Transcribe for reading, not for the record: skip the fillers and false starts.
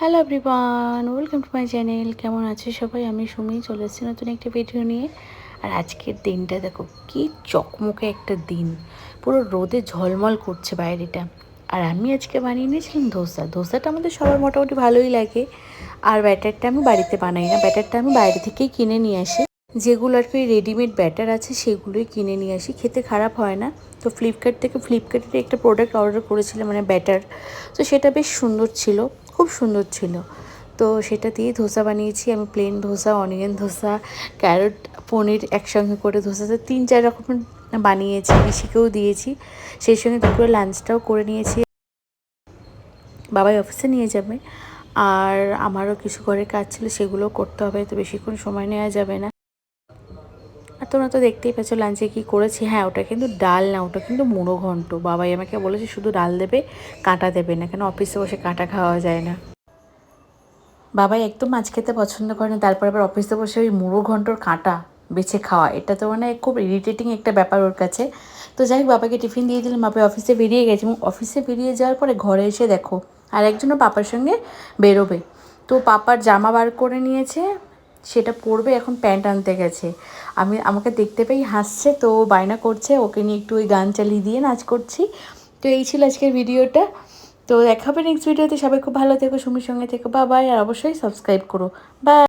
Hello everyone, welcome to my channel. কেমন আছে সবাই? আমি সুমি চলে এসেছি নতুন একটা ভিডিও নিয়ে। আর আজকের দিনটা দেখো কি চকমকে একটা দিন, পুরো রোদে ঝলমল করছে বাইরেটা। আর আমি আজকে বানিয়ে নিয়েছিলাম ধোসাটা আমাদের সবার মোটামুটি ভালোই লাগে। আর ব্যাটারটা আমি বাড়িতে বানাই না, ব্যাটারটা আমি বাইরে থেকেই কিনে নিয়ে আসি। যেগুলো আর কি রেডিমেড ব্যাটার আছে সেগুলোই কিনে নিয়ে আসি, খেতে খারাপ হয় না। তো ফ্লিপকার্টের একটা প্রোডাক্ট অর্ডার করেছিলাম, মানে ব্যাটার। তো সেটা বেশ সুন্দর ছিল, খুব সুন্দর ছিল। তো সেটা দিয়ে ধোসা বানিয়েছি আমি, plain dosa, onion dosa, carrot, পনির একসঙ্গে করে ধোসা 3-4 রকমের বানিয়েছি, ঋষিকেও দিয়েছি। সেই সঙ্গে দুপুরে লাঞ্চটাও করে নিয়েছি। বাবাই অফিসে নিয়ে যাবে, আর আমারও কিছু ঘরের কাজ ছিল, সেগুলোও করতে হবে, তো বেশিক্ষণ সময় নেওয়া যাবে না। আর তোমরা তো দেখতেই পাচ্ছ লাঞ্চে কী করেছি। হ্যাঁ, ওটা কিন্তু ডাল না, ওটা কিন্তু মুড়ো ঘন্ট। বাবাই আমাকে বলেছে শুধু ডাল দেবে, কাঁটা দেবে না, কেন অফিসে বসে কাঁটা খাওয়া যায় না। বাবাই একদম মাছ খেতে পছন্দ করে না, তারপর আবার অফিসে বসে ওই মুড়ো ঘন্টর কাঁটা বেছে খাওয়া, এটা তো মানে খুব ইরিটেটিং একটা ব্যাপার ওর কাছে। তো যাই হোক, বাবাকে টিফিন দিয়ে দিলাম, বাবা অফিসে বেরিয়ে গেছে। এবং অফিসে বেরিয়ে যাওয়ার পরে ঘরে এসে দেখো আর একজনও পাপার সঙ্গে বেরোবে। তো পাপার জামা বার করে নিয়েছে, সেটা পরবে, এখন প্যান্ট আনতে গেছে। আমাকে দেখতে পেয়েই হাসছে, তো বায়না করছে ওকে নিয়ে একটু ওই গান চালিয়ে দিয়ে নাচ করছি। তো এই ছিল আজকের ভিডিওটা। তো দেখা হবে নেক্সট ভিডিওতে। সবাই খুব ভালো থেকো, সুমির সঙ্গে থেকো, বাই। আর অবশ্যই সাবস্ক্রাইব করো। বাই।